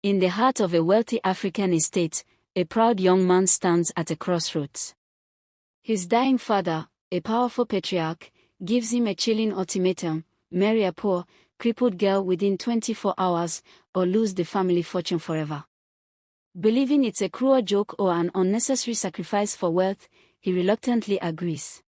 In the heart of a wealthy African estate, a proud young man stands at a crossroads. His dying father, a powerful patriarch, gives him a chilling ultimatum: marry a poor, crippled girl within 24 hours, or lose the family fortune forever. Believing it's a cruel joke or an unnecessary sacrifice for wealth, he reluctantly agrees.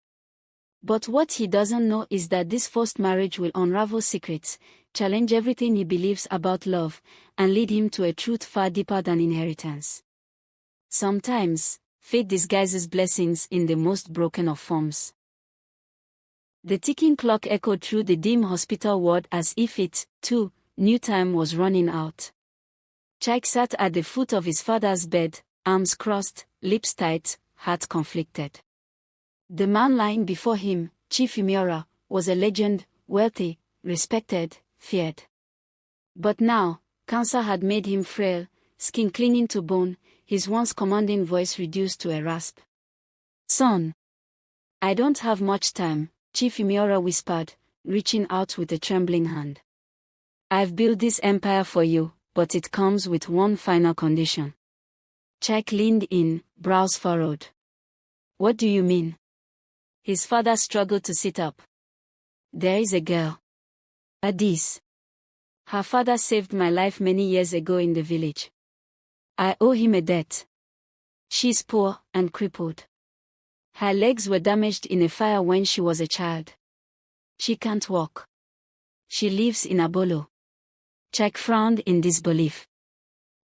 But what he doesn't know is that this forced marriage will unravel secrets, challenge everything he believes about love, and lead him to a truth far deeper than inheritance. Sometimes, fate disguises blessings in the most broken of forms. The ticking clock echoed through the dim hospital ward as if it, too, knew time was running out. Chike sat at the foot of his father's bed, arms crossed, lips tight, heart conflicted. The man lying before him, Chief Imiora, was a legend, wealthy, respected, feared. But now, cancer had made him frail, skin clinging to bone, his once commanding voice reduced to a rasp. "Son, I don't have much time," Chief Imiora whispered, reaching out with a trembling hand. "I've built this empire for you, but it comes with one final condition." Chike leaned in, brows furrowed. "What do you mean?" His father struggled to sit up. "There is a girl. Adis. Her father saved my life many years ago in the village. I owe him a debt. She's poor and crippled. Her legs were damaged in a fire when she was a child. She can't walk. She lives in Abolo." Chike frowned in disbelief.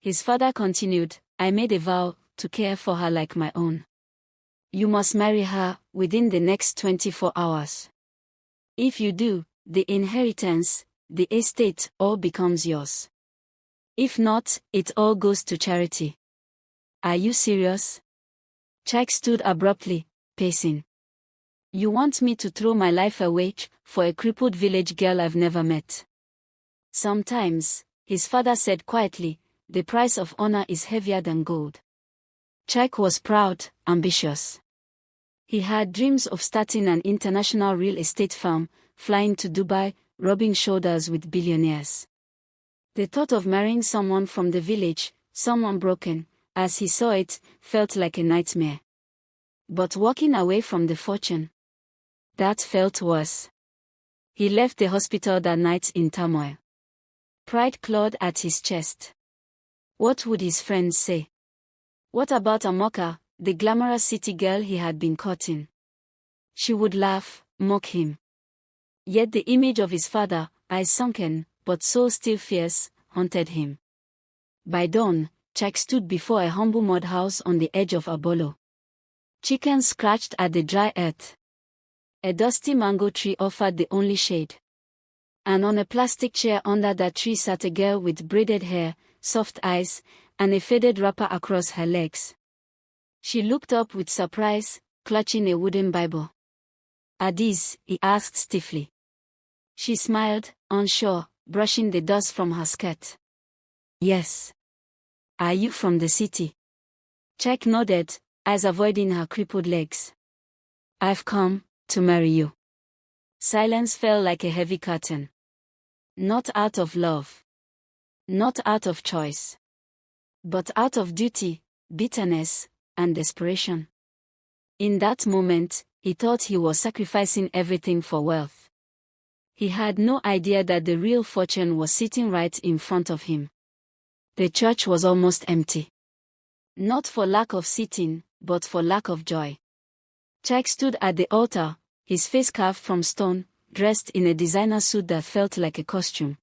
His father continued, "I made a vow to care for her like my own. You must marry her within the next 24 hours. If you do, the inheritance, the estate, all becomes yours. If not, it all goes to charity." "Are you serious?" Chike stood abruptly, pacing. "You want me to throw my life away for a crippled village girl I've never met?" "Sometimes," his father said quietly, "the price of honor is heavier than gold." Chike was proud, ambitious. He had dreams of starting an international real estate firm, flying to Dubai, rubbing shoulders with billionaires. The thought of marrying someone from the village, someone broken, as he saw it, felt like a nightmare. But walking away from the fortune, that felt worse. He left the hospital that night in turmoil. Pride clawed at his chest. What would his friends say? What about Amoka, the glamorous city girl he had been courting? She would laugh, mock him. Yet the image of his father, eyes sunken, but soul still fierce, haunted him. By dawn, Chike stood before a humble mud house on the edge of Abolo. Chickens scratched at the dry earth. A dusty mango tree offered the only shade. And on a plastic chair under that tree sat a girl with braided hair, soft eyes, and a faded wrapper across her legs. She looked up with surprise, clutching a wooden Bible. "Adis?" he asked stiffly. She smiled, unsure, brushing the dust from her skirt. "Yes. Are you from the city?" Chike nodded, eyes avoiding her crippled legs. "I've come to marry you." Silence fell like a heavy curtain. Not out of love. Not out of choice. But out of duty, bitterness, and desperation. In that moment, he thought he was sacrificing everything for wealth. He had no idea that the real fortune was sitting right in front of him. The church was almost empty. Not for lack of seating, but for lack of joy. Chike stood at the altar, his face carved from stone, dressed in a designer suit that felt like a costume.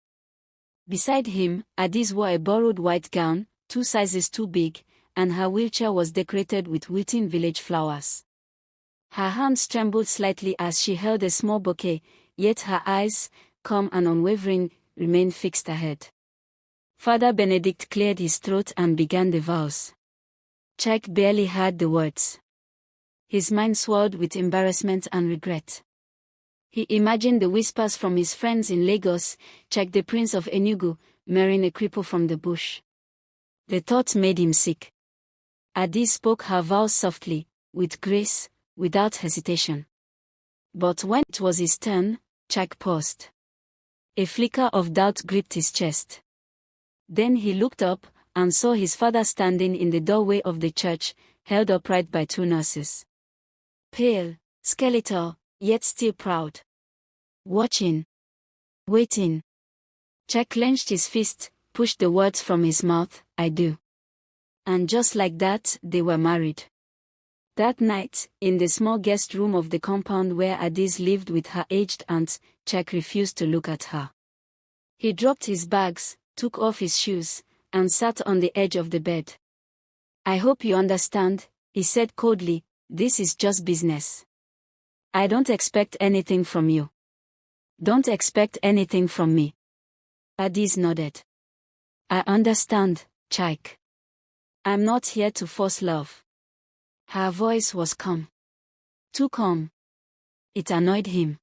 Beside him, Adis wore a borrowed white gown, 2 sizes too big, and her wheelchair was decorated with wilting village flowers. Her hands trembled slightly as she held a small bouquet, yet her eyes, calm and unwavering, remained fixed ahead. Father Benedict cleared his throat and began the vows. Chike barely heard the words. His mind swirled with embarrassment and regret. He imagined the whispers from his friends in Lagos, Chike the Prince of Enugu, marrying a cripple from the bush. The thought made him sick. Adis spoke her vows softly, with grace, without hesitation. But when it was his turn, Chike paused. A flicker of doubt gripped his chest. Then he looked up, and saw his father standing in the doorway of the church, held upright by two nurses. Pale, skeletal, yet still proud. Watching. Waiting. Jack clenched his fist, pushed the words from his mouth, "I do." And just like that, they were married. That night, in the small guest room of the compound where Adiz lived with her aged aunt, Jack refused to look at her. He dropped his bags, took off his shoes, and sat on the edge of the bed. "I hope you understand," he said coldly, "this is just business. I don't expect anything from you. Don't expect anything from me." Adiz nodded. "I understand, Jack. I'm not here to force love." Her voice was calm. Too calm. It annoyed him.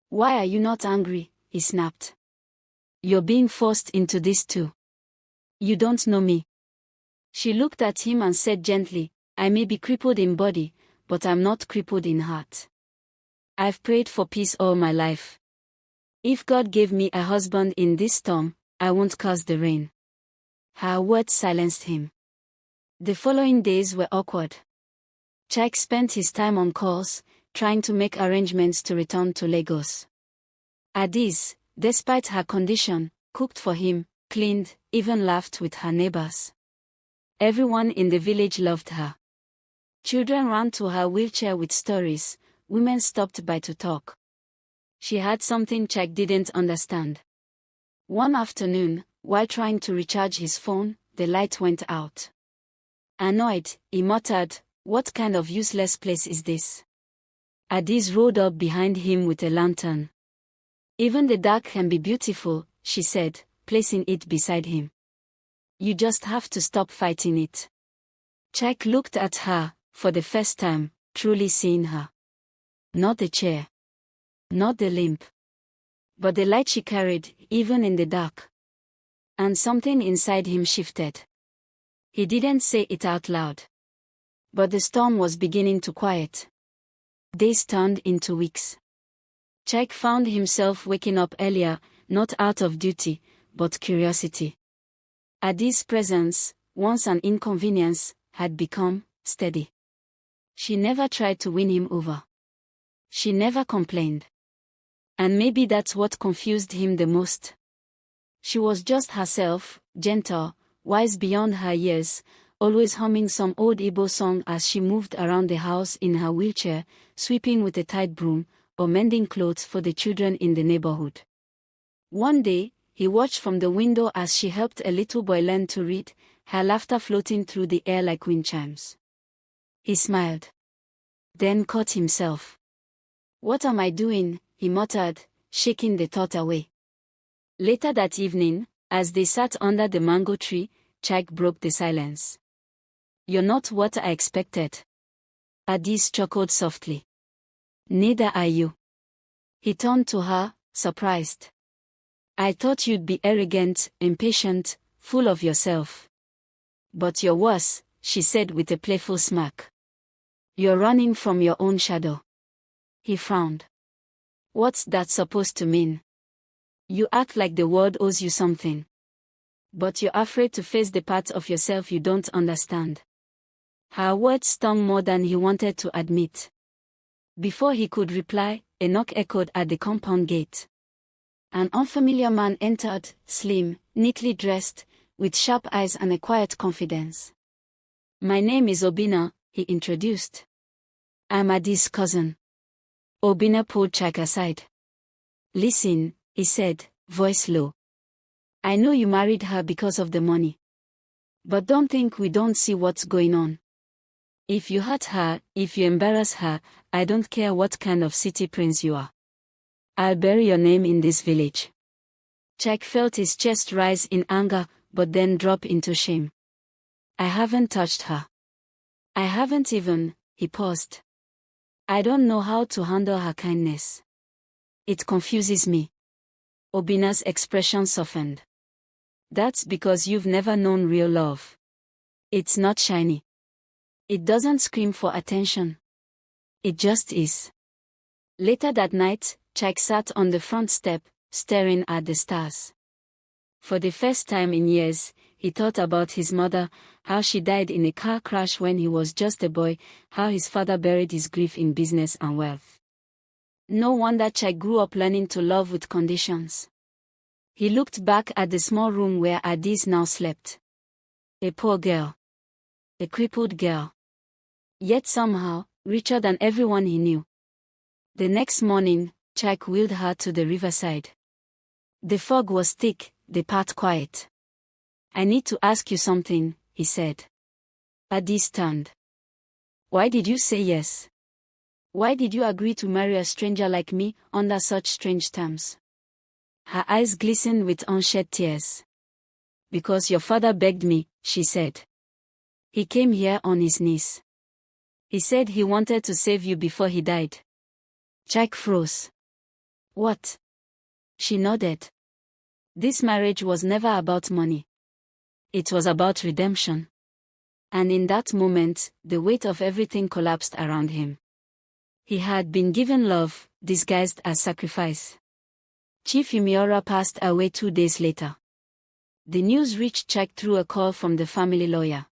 "Why are you not angry?" he snapped. "You're being forced into this too. You don't know me." She looked at him and said gently, "I may be crippled in body, but I'm not crippled in heart. I've prayed for peace all my life. If God gave me a husband in this storm, I won't curse the rain." Her words silenced him. The following days were awkward. Jack spent his time on calls, trying to make arrangements to return to Lagos. Adiz, despite her condition, cooked for him, cleaned, even laughed with her neighbors. Everyone in the village loved her. Children ran to her wheelchair with stories, women stopped by to talk. She had something Jack didn't understand. One afternoon, while trying to recharge his phone, the light went out. Annoyed, he muttered, "What kind of useless place is this?" Adiz rode up behind him with a lantern. "Even the dark can be beautiful," she said, placing it beside him. "You just have to stop fighting it." Jack looked at her, for the first time, truly seeing her. Not the chair. Not the limp. But the light she carried, even in the dark. And something inside him shifted. He didn't say it out loud. But the storm was beginning to quiet. Days turned into weeks. Jack found himself waking up earlier, not out of duty, but curiosity. Adiz's presence, once an inconvenience, had become steady. She never tried to win him over. She never complained. And maybe that's what confused him the most. She was just herself, gentle, wise beyond her years, always humming some old Igbo song as she moved around the house in her wheelchair, sweeping with a tight broom, or mending clothes for the children in the neighborhood. One day, he watched from the window as she helped a little boy learn to read, her laughter floating through the air like wind chimes. He smiled. Then caught himself. "What am I doing?" he muttered, shaking the thought away. Later that evening, as they sat under the mango tree, Jack broke the silence. "You're not what I expected." Adiz chuckled softly. "Neither are you." He turned to her, surprised. "I thought you'd be arrogant, impatient, full of yourself. But you're worse," she said with a playful smirk. "You're running from your own shadow." He frowned. "What's that supposed to mean?" "You act like the world owes you something. But you're afraid to face the parts of yourself you don't understand." Her words stung more than he wanted to admit. Before he could reply, a knock echoed at the compound gate. An unfamiliar man entered, slim, neatly dressed, with sharp eyes and a quiet confidence. "My name is Obina," he introduced. "I'm Adiz's cousin." Obina pulled Jack aside. "Listen," he said, voice low. "I know you married her because of the money. But don't think we don't see what's going on. If you hurt her, if you embarrass her, I don't care what kind of city prince you are. I'll bury your name in this village." Jack felt his chest rise in anger, but then drop into shame. "I haven't touched her. I haven't even," he paused. "I don't know how to handle her kindness. It confuses me." Obina's expression softened. "That's because you've never known real love. It's not shiny. It doesn't scream for attention. It just is." Later that night, Jack sat on the front step, staring at the stars. For the first time in years, he thought about his mother, how she died in a car crash when he was just a boy, how his father buried his grief in business and wealth. No wonder Chike grew up learning to love with conditions. He looked back at the small room where Adis now slept. A poor girl. A crippled girl. Yet somehow, richer than everyone he knew. The next morning, Chike wheeled her to the riverside. The fog was thick, the path quiet. "I need to ask you something," he said. Adis turned. "Why did you say yes? Why did you agree to marry a stranger like me, under such strange terms?" Her eyes glistened with unshed tears. "Because your father begged me," she said. "He came here on his knees. He said he wanted to save you before he died." Chike froze. "What?" She nodded. This marriage was never about money. It was about redemption. And in that moment, the weight of everything collapsed around him. He had been given love, disguised as sacrifice. Chief Umiora passed away 2 days later. The news reached Chike through a call from the family lawyer.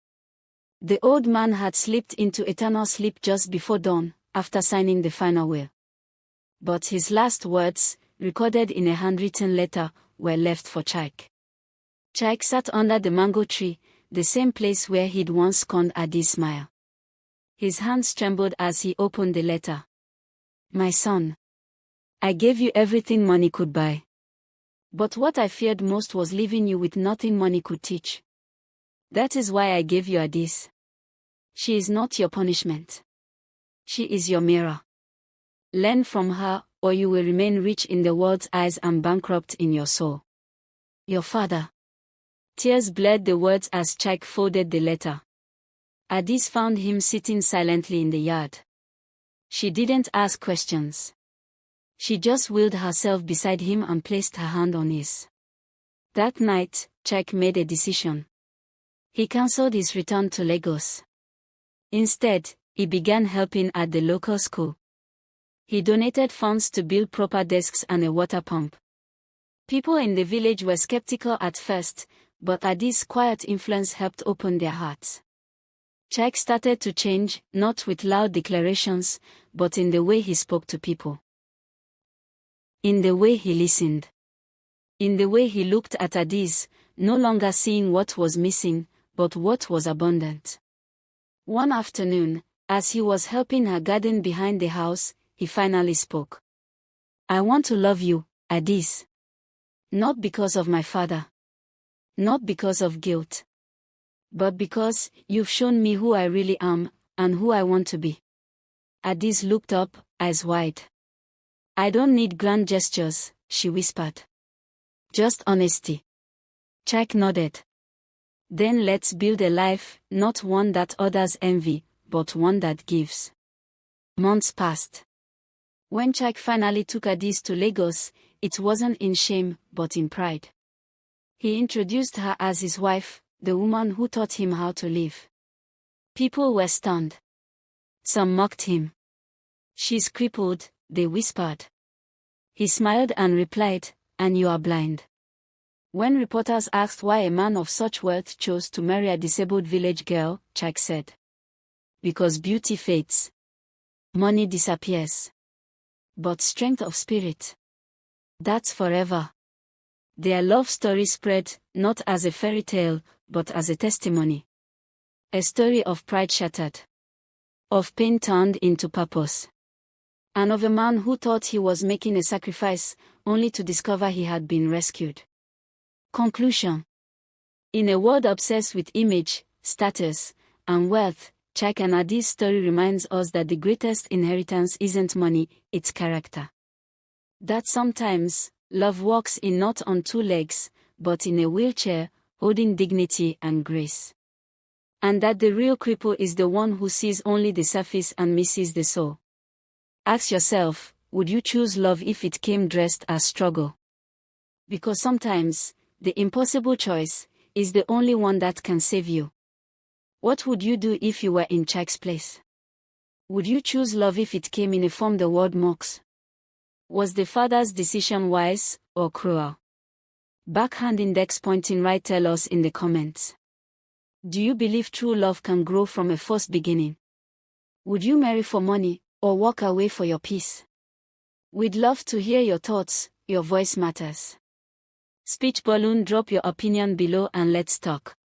The old man had slipped into eternal sleep just before dawn, after signing the final will. But his last words, recorded in a handwritten letter, were left for Chike. Chike sat under the mango tree, the same place where he'd once scorned Adi's smile. His hands trembled as he opened the letter. "My son. I gave you everything money could buy. But what I feared most was leaving you with nothing money could teach. That is why I gave you Adis. She is not your punishment. She is your mirror. Learn from her, or you will remain rich in the world's eyes and bankrupt in your soul. Your father." Tears blurred the words as Chike folded the letter. Adis found him sitting silently in the yard. She didn't ask questions. She just wheeled herself beside him and placed her hand on his. That night, Chike made a decision. He cancelled his return to Lagos. Instead, he began helping at the local school. He donated funds to build proper desks and a water pump. People in the village were skeptical at first, but Adis' quiet influence helped open their hearts. Chike started to change, not with loud declarations, but in the way he spoke to people. In the way he listened. In the way he looked at Adis, no longer seeing what was missing, but what was abundant. One afternoon, as he was helping her garden behind the house, he finally spoke. "I want to love you, Adis. Not because of my father. Not because of guilt. But because you've shown me who I really am, and who I want to be." Adis looked up, eyes wide. "I don't need grand gestures," she whispered. "Just honesty." Chike nodded. "Then let's build a life, not one that others envy, but one that gives." Months passed. When Chike finally took Adis to Lagos, it wasn't in shame, but in pride. He introduced her as his wife, the woman who taught him how to live. People were stunned. Some mocked him. "She's crippled," they whispered. He smiled and replied, "And you are blind." When reporters asked why a man of such wealth chose to marry a disabled village girl, Chike said, "Because beauty fades. Money disappears. But strength of spirit, that's forever." Their love story spread, not as a fairy tale, but as a testimony. A story of pride shattered. Of pain turned into purpose. And of a man who thought he was making a sacrifice, only to discover he had been rescued. Conclusion. In a world obsessed with image, status, and wealth, Chike and Adis' story reminds us that the greatest inheritance isn't money, it's character. That sometimes, love walks in not on 2 legs, but in a wheelchair, holding dignity and grace. And that the real cripple is the one who sees only the surface and misses the soul. Ask yourself, would you choose love if it came dressed as struggle? Because sometimes, the impossible choice is the only one that can save you. What would you do if you were in Chike's place? Would you choose love if it came in a form the world mocks? Was the father's decision wise or cruel? Backhand index pointing right, tell us in the comments. Do you believe true love can grow from a first beginning? Would you marry for money, or walk away for your peace? We'd love to hear your thoughts, your voice matters. Speech balloon, drop your opinion below and let's talk.